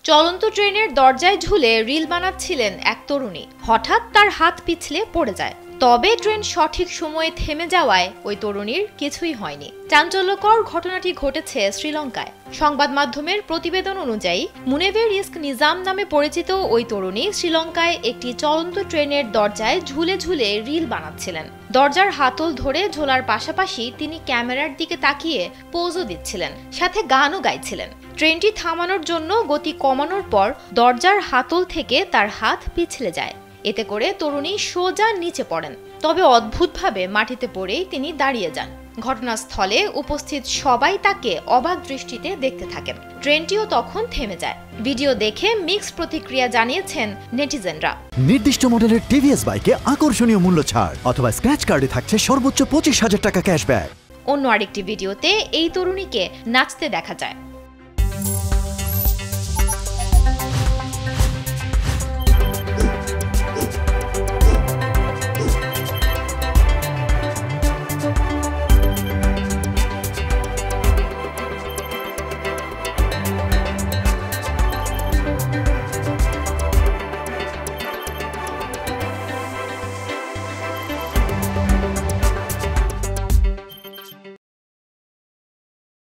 চলন্ত ট্রেনের দরজায় ঝুলে রিল বানাচ্ছিলেন এক তরুণী। হঠাৎ তার হাত পিছলে পড়ে যায়। তবে ট্রেন সঠিক সময়ে থেমে যাওয়ায় ওই তরুণীর কিছুই হয়নি। চাঞ্চল্যকর ঘটনাটি ঘটেছে শ্রীলঙ্কায়। সংবাদ মাধ্যমের প্রতিবেদন অনুযায়ী মুনেভের রিস্ক নিজাম নামে পরিচিত ওই তরুণী শ্রীলঙ্কায় একটি চলন্ত ট্রেনের দরজায় ঝুলে ঝুলে রিল বানাচ্ছিলেন। দরজার হাতল ধরে ঝোলার পাশাপাশি তিনি ক্যামেরার দিকে তাকিয়ে পোজও দিচ্ছিলেন, সাথে গানও গাইছিলেন। ট্রেনটি থামানোর জন্য গতি কমানোর পর দরজার হাতল থেকে তার হাত পিছলে যায়। এতে করে তরুণী সোজা নিচে পড়েন। তবে অদ্ভুতভাবে মাটিতে পড়েই তিনি দাঁড়িয়ে যান। ঘটনাস্থলে উপস্থিত সবাই তাকে অবাক দৃষ্টিতে দেখতে থাকেন। ট্রেনটিও তখন থেমে যায়। ভিডিও দেখে মিক্সড প্রতিক্রিয়া জানিয়েছেন নেটিজেনরা। নির্দিষ্ট মডেলের টিভিএস বাইকে আকর্ষণীয় মূল্য ছাড় অথবা স্ক্র্যাচ কার্ডে থাকছে সর্বোচ্চ 25,000 টাকা ক্যাশব্যাক। অন্য আরেকটি ভিডিওতে এই তরুণীকে নাচতে দেখা যায়।